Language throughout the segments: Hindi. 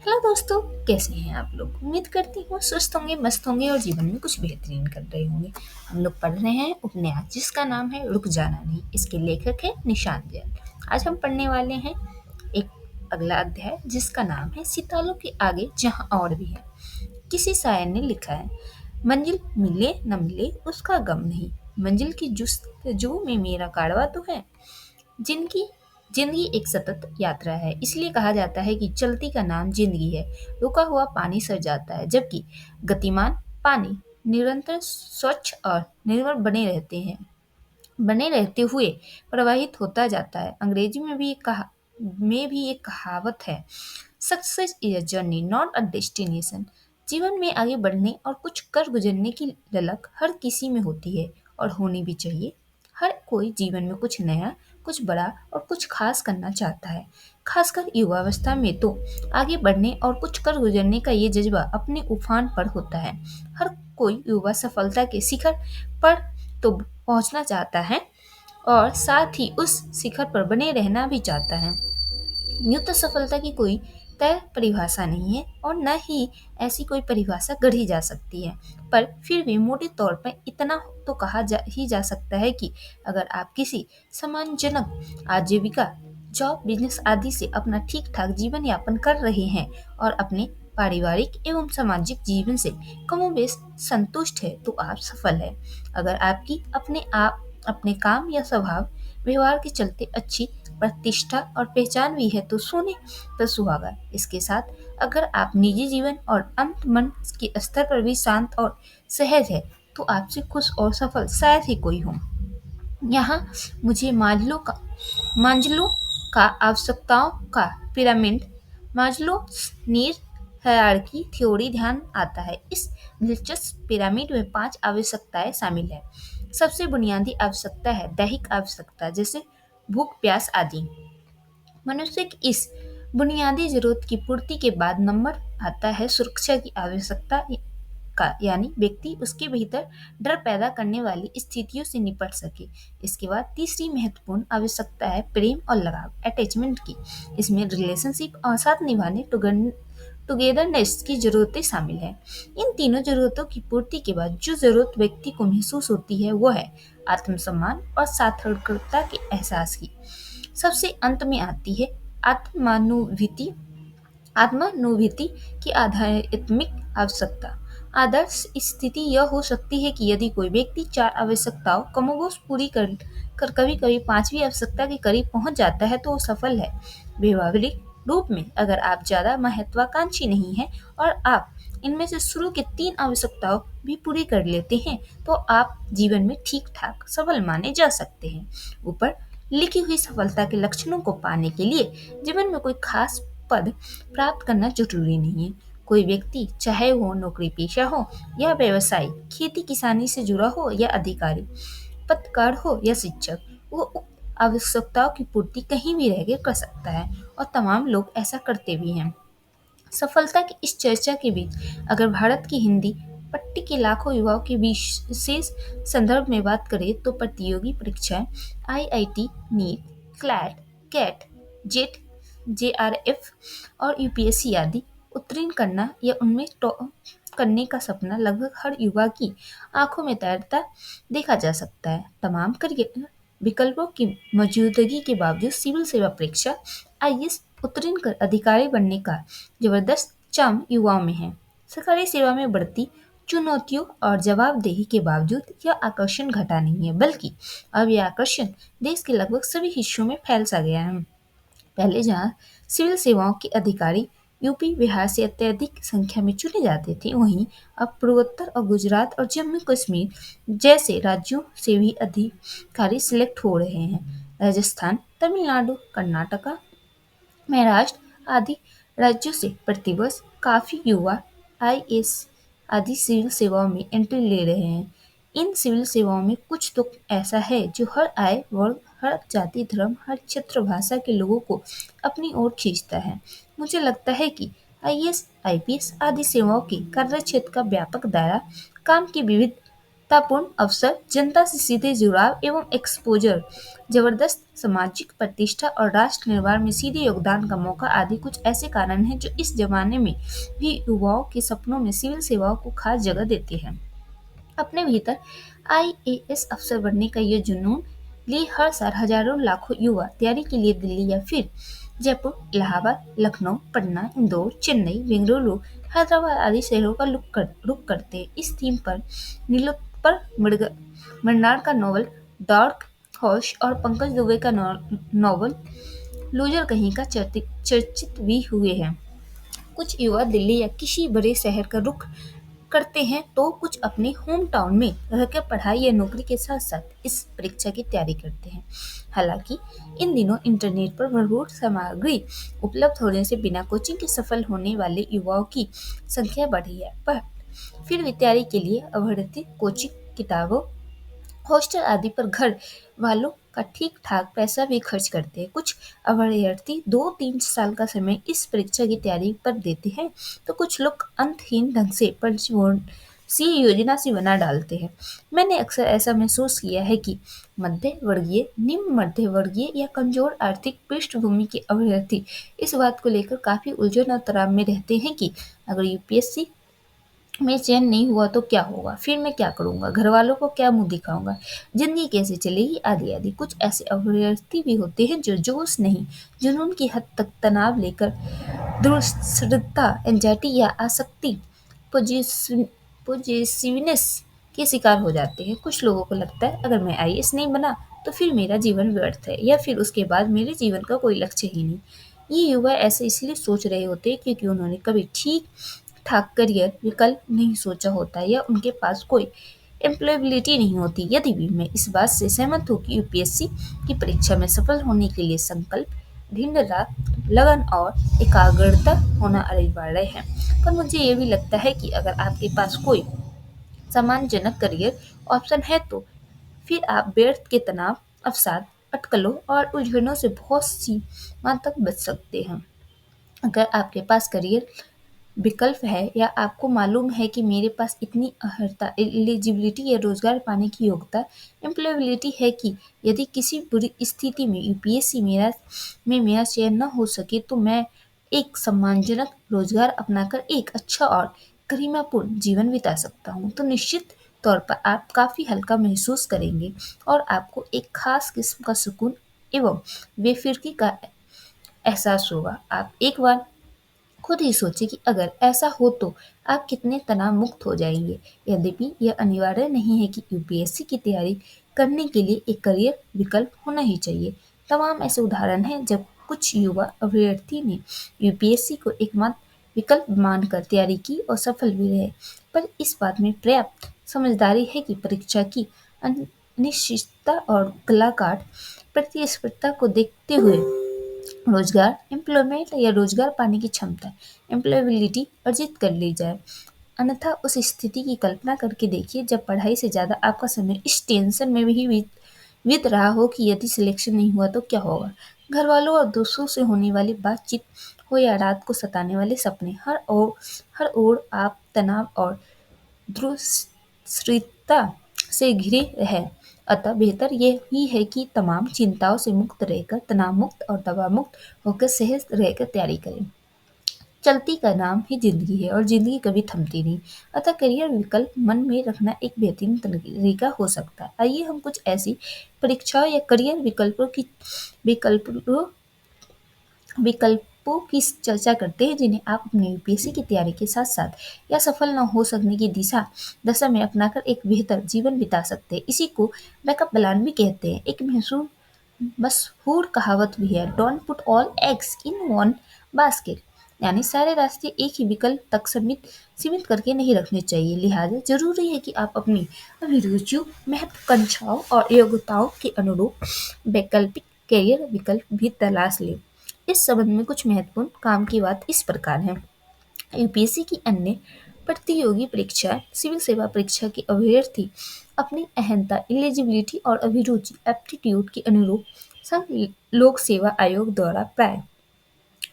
हेलो दोस्तों, कैसे हैं आप लोग। उम्मीद करती हूँ स्वस्थ होंगे, मस्त होंगे और जीवन में कुछ बेहतरीन कर रहे होंगे। हम लोग पढ़ रहे हैं उपन्यास जिसका नाम है रुक जाना नहीं। इसके लेखक है निशांत जैन। आज हम पढ़ने वाले हैं एक अगला अध्याय जिसका नाम है सितारों के आगे जहाँ और भी है। किसी शायर ने लिखा है, मंजिल मिले न मिले उसका गम नहीं, मंजिल की जुस्तजू में मेरा कारवां तो है। जिनकी जिंदगी एक सतत यात्रा है, इसलिए कहा जाता है कि चलती का नाम जिंदगी है। रुका हुआ पानी सर जाता है, जबकि गतिमान पानी निरंतर स्वच्छ और निर्मल बने रहते हुए प्रवाहित होता जाता है। अंग्रेजी में भी एक कहावत है, success is a journey not a destination. जीवन में आगे बढ़ने और कुछ कर गुजरने की ललक हर किसी में होती है और होनी भी चाहिए। हर कोई जीवन में कुछ नया, कुछ बड़ा और कुछ खास करना चाहता है। खासकर युवावस्था में तो आगे बढ़ने और कुछ कर गुजरने का ये जज्बा अपने उफान पर होता है। हर कोई युवा सफलता के शिखर पर तो पहुंचना चाहता है और साथ ही उस शिखर पर बने रहना भी चाहता है। यूं तो सफलता की कोई तय परिभाषा नहीं है और न ही ऐसी कोई परिभाषा गढ़ी जा सकती है, पर फिर भी मोटे तौर पर इतना तो ही जा सकता है कि अगर आप किसी सम्मानजनक आजीविका, जॉब, बिजनेस आदि से अपना ठीक ठाक जीवन यापन कर रहे हैं और अपने पारिवारिक एवं सामाजिक जीवन से कमोबेश संतुष्ट है तो आप सफल है। अगर आपकी अपने काम या स्वभाव व्यवहार के चलते अच्छी प्रतिष्ठा और पहचान भी है तो सोने पर सुहागा। इसके साथ अगर आप निजी जीवन और अंत मन के स्तर पर भी शांत और सहज है तो आपसे खुश और सफल शायद ही कोई हो। यहाँ मुझे मांजलो का आवश्यकताओं का पिरामिड, माज्लो नीड हायरार्की थ्योरी ध्यान आता है। इस दिलचस्प पिरामिड में 5 आवश्यकताएं शामिल है। सबसे बुनियादी आवश्यकता है दैहिक आवश्यकता, जैसे भूख, प्यास आदि। मनुष्य की इस बुनियादी जरूरत की पूर्ति के बाद नंबर आता है सुरक्षा की आवश्यकता का, यानी व्यक्ति उसके भीतर डर पैदा करने वाली स्थितियों से निपट सके। इसके बाद तीसरी महत्वपूर्ण आवश्यकता है प्रेम और लगाव, अटैचमेंट की। इसमें रिलेशनशिप और साथ निभाने टुगेदरनेस की जरूरतें शामिल है। इन तीनों जरूरतों की पूर्ति के बाद जो जरूरत व्यक्ति को महसूस होती है वो है आत्मसम्मान और सार्थकता के एहसास की। सबसे अंत में आती है आत्मानुभूति आत्मानुभूति की आध्यात्मिक आवश्यकता। आदर्श स्थिति यह हो सकती है कि यदि कोई व्यक्ति 4 आवश्यकताओं कमोबेश पूरी कर कभी कभी 5वीं आवश्यकता के करीब पहुंच जाता है तो वो सफल है। व्यवहारिक रूप में अगर आप ज्यादा महत्वाकांक्षी नहीं हैं और आप इनमें से शुरू के 3 आवश्यकताओं भी पूरी कर लेते हैं तो आप जीवन में ठीक ठाक सफल माने जा सकते हैं। ऊपर लिखी हुई सफलता के लक्षणों को पाने के लिए जीवन में कोई खास पद प्राप्त करना जरूरी नहीं है। कोई व्यक्ति चाहे वो नौकरी पेशा हो या व्यवसायी, खेती किसानी से जुड़ा हो या अधिकारी, पत्रकार हो या शिक्षक, वो उक्त आवश्यकताओं की पूर्ति कहीं भी रह कर सकता है और तमाम लोग ऐसा करते भी हैं। सफलता की इस चर्चा के बीच अगर भारत की हिंदी पट्टी के लाखों युवाओं के विशेष संदर्भ में बात करें तो प्रतियोगी परीक्षाएं IIT, NEET, CLAT, CAT, JET, JRF और यूपीएससी आदि उत्तीर्ण करना या उनमें टॉप करने का सपना लगभग हर युवा की आंखों में तैरता देखा जा सकता है। तमाम करियर विकल्पों की मौजूदगी के बावजूद सिविल सेवा परीक्षा आईएएस उत्तीर्ण कर अधिकारी बनने का जबरदस्त चाम युवाओं में है। सरकारी सेवा में बढ़ती चुनौतियों और जवाबदेही के बावजूद यह आकर्षण घटा नहीं है, बल्कि अब यह आकर्षण देश के लगभग सभी हिस्सों में फैल सा गया है। पहले जहाँ सिविल सेवाओं के अधिकारी यूपी, बिहार से अत्यधिक संख्या में चुने जाते थे, वहीं अब पूर्वोत्तर और गुजरात और जम्मू कश्मीर जैसे राज्यों से भी अधिकारी सिलेक्ट हो रहे हैं। राजस्थान, तमिलनाडु, कर्नाटका, महाराष्ट्र आदि राज्यों से प्रतिवर्ष काफी युवा आईएएस आदि सिविल सेवाओं में एंट्री ले रहे हैं। इन सिविल सेवाओं में कुछ तो ऐसा है जो हर आय वर्ग, हर जाति, धर्म, हर क्षेत्र, भाषा के लोगों को अपनी ओर खींचता है। मुझे लगता है कि आईएएस, आईपीएस आदि सेवाओं के कार्यक्षेत्र का व्यापक दायरा, काम की विविध तापूर्ण अवसर, जनता से सीधे जुड़ाव एवं एक्सपोजर, जबरदस्त सामाजिक प्रतिष्ठा और राष्ट्र निर्माण में सीधे योगदान का मौका आदि कुछ ऐसे कारण हैं जो इस जमाने में भी युवाओं के सपनों में सिविल सेवाओं को खास जगह देते हैं। अपने भीतर आईएएस अफसर बनने का ये जुनून लिए हर साल हजारों लाखों युवा तैयारी के लिए दिल्ली या फिर जयपुर, इलाहाबाद, लखनऊ, पटना, इंदौर, चेन्नई, बेंगलुरु, हैदराबाद आदि शहरों का रुख करते हैं। इस थीम पर नीलोत्पल मरनार का नॉवल डार्क हॉर्स और पंकज दुबे का नॉवल लूजर कहीं का चर्चित भी हुए हैं। कुछ युवा दिल्ली या किसी बड़े शहर का रुख करते हैं तो कुछ अपने होम टाउन में रहकर पढ़ाई या नौकरी के साथ साथ इस परीक्षा की तैयारी करते हैं। हालांकि इन दिनों इंटरनेट पर भरपूर सामग्री उपलब्ध होने से बिना कोचिंग के सफल होने वाले युवाओं की संख्या बढ़ी है, पर फिर भी तैयारी के लिए अभ्यर्थी कोचिंग, किताबों, हॉस्टल आदि पर घर वालों का ठीक ठाक पैसा भी खर्च करते हैं। कुछ अभ्यर्थी 2-3 साल का समय इस परीक्षा की तैयारी पर देते हैं तो कुछ लोग अंतहीन ढंग से परिपूर्ण सी योजना सी बना डालते हैं। मैंने अक्सर ऐसा महसूस किया है कि मध्य वर्गीय, निम्न मध्य वर्गीय या कमजोर आर्थिक पृष्ठभूमि के अभ्यर्थी इस बात को लेकर काफी उलझन और तनाव में रहते हैं कि अगर यूपीएससी में चयन नहीं हुआ तो क्या होगा, फिर मैं क्या करूंगा, घर वालों को क्या मुंह दिखाऊंगा, जिंदगी कैसे चलेगी, आदि आदि। कुछ ऐसे अभ्यर्थी भी होते हैं जो जोश नहीं, जुनून की हद तक तनाव लेकर दुश्चिंता, एंजाइटी या आसक्ति, पोजेसिवनेस के शिकार हो जाते हैं। कुछ लोगों को लगता है अगर मैं आईएएस नहीं बना तो फिर मेरा जीवन व्यर्थ है या फिर उसके बाद मेरे जीवन का कोई लक्ष्य ही नहीं। ये युवा ऐसे इसलिए सोच रहे होते हैं क्योंकि उन्होंने कभी ठीक ठाक करियर विकल्प नहीं सोचा होता या उनके पास कोई एम्प्लॉयबिलिटी नहीं होती। यदि भी मैं इस बात से सहमत हूँ कि यूपीएससी की परीक्षा में सफल होने के लिए संकल्प, दिन रात लगन और एकाग्रता होना अनिवार्य है, पर मुझे ये भी लगता है कि अगर आपके पास कोई सम्मानजनक करियर ऑप्शन है तो फिर आप व्यर्थ के तनाव, अवसाद, अटकलों और उलझनों से बहुत सीमा तक बच सकते हैं। अगर आपके पास करियर विकल्प है या आपको मालूम है कि मेरे पास इतनी अर्हता, एलिजिबिलिटी या रोजगार पाने की योग्यता, एम्प्लॉयबिलिटी है कि यदि किसी बुरी स्थिति में यूपीएससी मेरा चयन न हो सके तो मैं एक सम्मानजनक रोजगार अपनाकर एक अच्छा और गरिमापूर्ण जीवन बिता सकता हूँ, तो निश्चित तौर पर आप काफी हल्का महसूस करेंगे और आपको एक खास किस्म का सुकून एवं बेफिक्री का एहसास होगा। आप एक बार खुद ही सोचें कि अगर ऐसा हो तो आप कितने तनाव मुक्त हो जाएंगे। यद्यपि यह अनिवार्य नहीं है कि यूपीएससी की तैयारी करने के लिए एक करियर विकल्प होना ही चाहिए। तमाम ऐसे उदाहरण हैं जब कुछ युवा अभ्यर्थी ने यूपीएससी को एकमात्र विकल्प मानकर तैयारी की और सफल भी रहे, पर इस बात में पर्याप्त समझदारी है कि परीक्षा की अनिश्चितता और कलाकार प्रतिस्पर्धा को देखते हुए रोजगार, एम्प्लॉयमेंट या रोजगार पाने की क्षमता, एम्प्लॉयबिलिटी अर्जित कर ली जाए। अन्यथा उस स्थिति की कल्पना करके देखिए जब पढ़ाई से ज़्यादा आपका समय इस टेंशन में भी बीत रहा हो कि यदि सिलेक्शन नहीं हुआ तो क्या होगा। घर वालों और दोस्तों से होने वाली बातचीत हो या रात को सताने वाले सपने, हर ओर आप तनाव और दुश्चिंता से घिरे हैं। अतः बेहतर ये ही है कि तमाम चिंताओं से मुक्त रहकर, तनाव मुक्त और दबाव मुक्त होकर सहज रहकर तैयारी करें। चलती का नाम ही जिंदगी है और जिंदगी कभी थमती नहीं। अतः करियर विकल्प मन में रखना एक बेहतरीन तरीका हो सकता है। आइए हम कुछ ऐसी परीक्षाओं या करियर विकल्पों विकल्पों की चर्चा करते हैं जिन्हें आप अपने यूपीएससी की तैयारी के साथ साथ या सफल न हो सकने की दशा में अपनाकर एक बेहतर जीवन बिता सकते हैं। इसी को बैकअप प्लान भी कहते हैं। एक मशहूर कहावत भी है, don't put all eggs in one basket, यानी सारे रास्ते एक ही विकल्प तक सीमित करके नहीं रखने चाहिए। लिहाजा जरूरी है कि आप अपनी अभिरुचियों, महत्वाकांक्षाओं और योग्यताओं के अनुरूप वैकल्पिक करियर विकल्प भी तलाश लें। इस संबंध में कुछ महत्वपूर्ण काम की बात इस प्रकार है। यूपीएससी की अन्य प्रतियोगी परीक्षा, सिविल सेवा परीक्षा के अभ्यर्थी अपनी अहंता, एलिजिबिलिटी और अभिरुचि, एप्टीट्यूड के अनुरूप संघ लोक सेवा आयोग द्वारा प्राय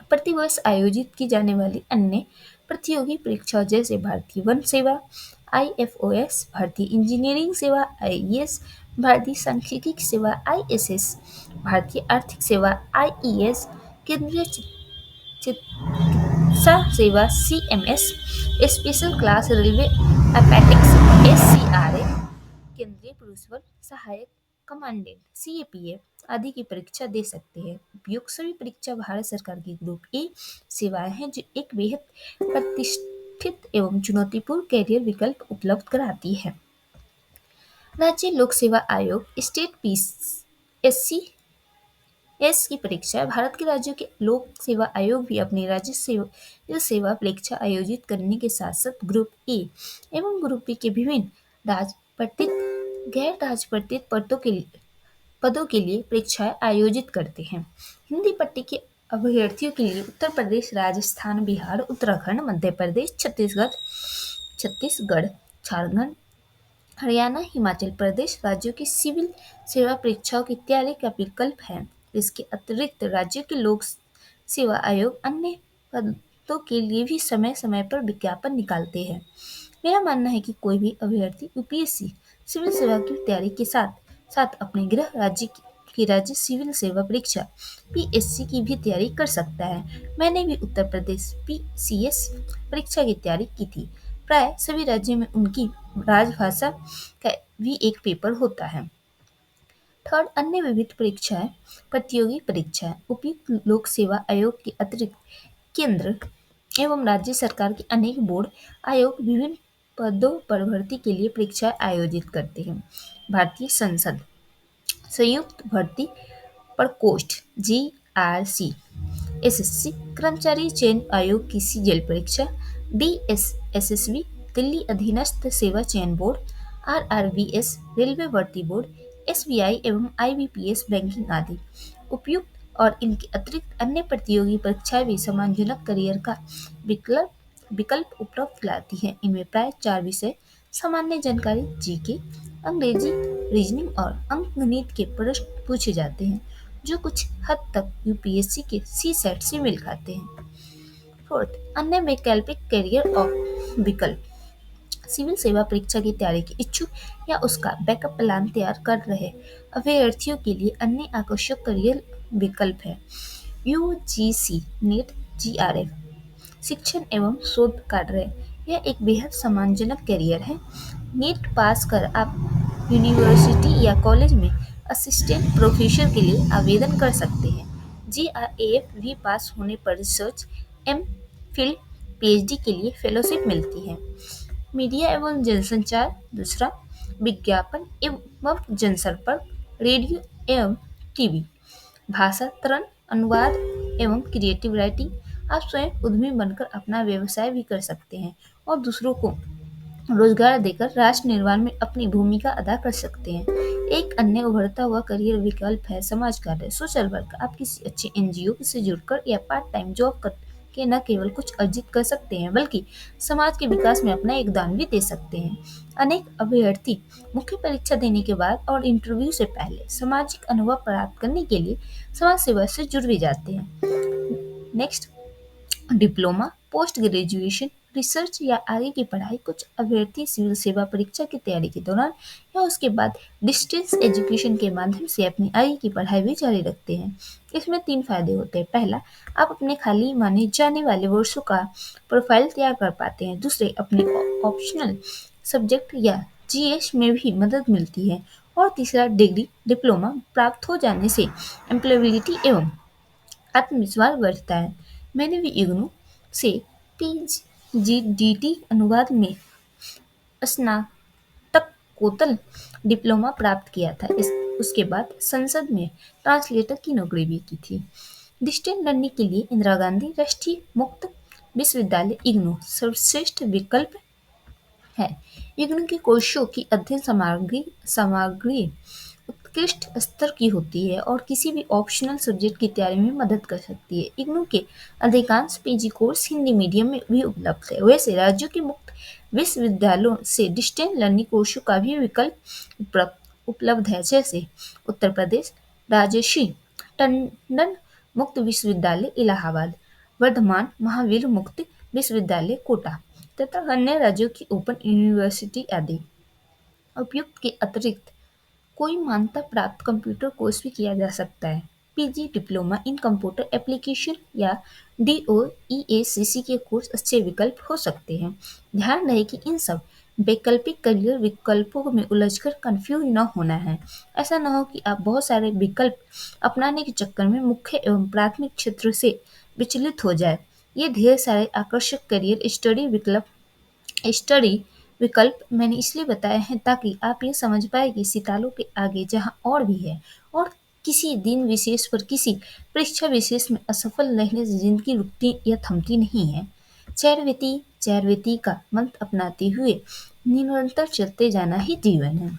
प्रतिवर्ष आयोजित की जाने वाली अन्य प्रतियोगी परीक्षाओं जैसे भारतीय वन सेवा, IFOS भारतीय इंजीनियरिंग सेवा, IES भारतीय सांख्यिकी सेवा, ISS भारतीय आर्थिक सेवा, IES केंद्रीय चिकित्सा सेवा, CMS स्पेशल क्लास रेलवे अपेटिक्स, SCRA केंद्रीय पुलिस बल सहायक कमांडेंट, CAPF आदि की परीक्षा दे सकते हैं। उपयुक्त सभी परीक्षा भारत सरकार की ग्रुप ए सेवाएं हैं जो एक बेहद प्रतिष्ठित एवं चुनौतीपूर्ण कैरियर विकल्प उपलब्ध कराती है। राज्य लोक सेवा आयोग स्टेट PSC एस की परीक्षा भारत के राज्यों के लोक सेवा आयोग भी अपनी राज्य सेवा परीक्षा आयोजित करने के साथ साथ ग्रुप ए एवं ग्रुप बी के विभिन्न राजपत्रित गैर राजपत्रित पदों के लिए परीक्षाएं आयोजित करते हैं। हिंदी पट्टी के अभ्यर्थियों के लिए उत्तर प्रदेश, राजस्थान, बिहार, उत्तराखंड, मध्य प्रदेश, छत्तीसगढ़, झारखंड, हरियाणा, हिमाचल प्रदेश राज्यों की सिविल सेवा परीक्षाओं की तैयारी का विकल्प है। इसके अतिरिक्त राज्यों के लोक सेवा आयोग अन्य पदों के लिए भी समय समय पर विज्ञापन निकालते हैं। मेरा मानना है कि कोई भी अभ्यर्थी यूपीएससी सिविल सेवा की तैयारी के साथ साथ अपने गृह राज्य की राज्य सिविल सेवा परीक्षा PSC की भी तैयारी कर सकता है। मैंने भी उत्तर प्रदेश PCS परीक्षा की तैयारी की थी। प्राय सभी राज्यों में उनकी राजभाषा का भी एक पेपर होता है। थर्ड, अन्य विविध परीक्षाएं, प्रतियोगी परीक्षाएं। उपयुक्त लोक सेवा आयोग के अतिरिक्त केंद्र एवं राज्य सरकार के अनेक बोर्ड आयोग विभिन्न पदों पर भर्ती के लिए परीक्षाएं आयोजित करते हैं। भारतीय संसद संयुक्त भर्ती प्रकोष्ठ GRC, SSC कर्मचारी चयन आयोग की CGL परीक्षा, DSSSB दिल्ली अधीनस्थ सेवा चयन बोर्ड, RRBS रेलवे भर्ती बोर्ड, SBI एवं IBPS बैंकिंग आदि। उपयुक्त और इनके अतिरिक्त अन्य प्रतियोगी परीक्षाएं भी सम्मानजनक करियर का विकल्प उपलब्ध कराती है। इनमें प्राय 4 विषय, सामान्य जानकारी, GK, अंग्रेजी, रीजनिंग और अंकगणित के प्रश्न पूछे जाते हैं जो कुछ हद तक यूपीएससी के CSET से मेल खाते हैं। फोर्थ, अन्य वैकल्पिक करियर और विकल्प। सिविल सेवा परीक्षा की तैयारी के इच्छुक या उसका बैकअप प्लान तैयार कर रहे अभ्यर्थियों के लिए अन्य आकर्षक करियर विकल्प है। UGC नेट GRF शिक्षण एवं शोध कार्य, यह एक बेहद सम्मानजनक करियर है। नेट पास कर आप यूनिवर्सिटी या कॉलेज में असिस्टेंट प्रोफेसर के लिए आवेदन कर सकते हैं। GRAF भी पास होने पर रिसर्च, MPhil, PhD के लिए फेलोशिप मिलती है। मीडिया एवं जनसंचार दूसरा, विज्ञापन एवं जनसंपर्क, रेडियो एवं टीवी, भाषांतरण, अनुवाद एवं क्रिएटिव राइटिंग। आप स्वयं उद्यमी बनकर अपना व्यवसाय भी कर सकते हैं और दूसरों को रोजगार देकर राष्ट्र निर्माण में अपनी भूमिका अदा कर सकते हैं। एक अन्य उभरता हुआ करियर विकल्प है समाज कार्य, सोशल वर्क। आप किसी अच्छे NGO से जुड़कर या पार्ट टाइम जॉब करके न केवल कुछ अर्जित कर सकते हैं बल्कि समाज के विकास में अपना योगदान भी दे सकते हैं। अनेक अभ्यर्थी मुख्य परीक्षा देने के बाद और इंटरव्यू से पहले सामाजिक अनुभव प्राप्त करने के लिए समाज सेवा से जुड़ भी जाते हैं। Next, diploma, post graduation, research या आगे की पढ़ाई। कुछ अभ्यर्थी सिविल सेवा परीक्षा की तैयारी के दौरान या उसके बाद डिस्टेंस एजुकेशन के माध्यम से अपनी आगे की पढ़ाई भी जारी रखते हैं। इसमें 3 फायदे होते हैं। पहला, आप अपने खाली माने जाने वाले वर्षों का प्रोफाइल तैयार कर पाते हैं। दूसरे, अपने ऑप्शनल सब्जेक्ट या GS में भी मदद मिलती है। और तीसरा, डिग्री डिप्लोमा प्राप्त हो जाने से एम्प्लॉयबिलिटी एवं आत्मविश्वास बढ़ता है। मैंने भी इग्नू से PGDT अनुवाद में स्नातकोत्तर डिप्लोमा प्राप्त किया था। उसके बाद संसद में ट्रांसलेटर की नौकरी भी की थी। डिस्टेंस लर्निंग के लिए इंदिरा गांधी राष्ट्रीय मुक्त विश्वविद्यालय इग्नू सर्वश्रेष्ठ विकल्प है। इग्नू के कोर्सों की अध्ययन सामग्री उत्कृष्ट स्तर की होती है और किसी भी ऑप्शनल सब्जेक्ट की तैयारी में मदद कर सकती है। इग्नू के अधिकांश PG कोर्स हिंदी मीडियम में भी उपलब्ध है। वैसे राज्यों के मुक्त विश्वविद्यालयों से डिस्टेंस लर्निंग कोर्सों का भी विकल्प उपलब्ध है, जैसे उत्तर प्रदेश राजर्षि टंडन मुक्त विश्वविद्यालय इलाहाबाद, वर्धमान महावीर मुक्त विश्वविद्यालय कोटा, तथा अन्य राज्यों की ओपन यूनिवर्सिटी आदि। उपयुक्त के अतिरिक्त कोई मान्यता प्राप्त कंप्यूटर कोर्स भी किया जा सकता है। PG diploma in computer application या DOEACC के कोर्स अच्छे विकल्प हो सकते हैं। ध्यान रहे कि इन सब वैकल्पिक करियर विकल्पों में उलझकर कंफ्यूज न होना है। ऐसा न हो कि आप बहुत सारे विकल्प अपनाने के चक्कर में मुख्य एवं प्राथमिक क्षेत्र से विचलित हो जाए। ये ढेर सारे आकर्षक करियर स्टडी विकल्प मैंने इसलिए बताए हैं ताकि आप ये समझ पाए कि सितारों के आगे जहाँ और भी है, और किसी दिन विशेष पर किसी परीक्षा विशेष में असफल रहने से जिंदगी रुकती या थमती नहीं है। चरवती चरवती का मंत्र अपनाते हुए निरंतर चलते जाना ही जीवन है।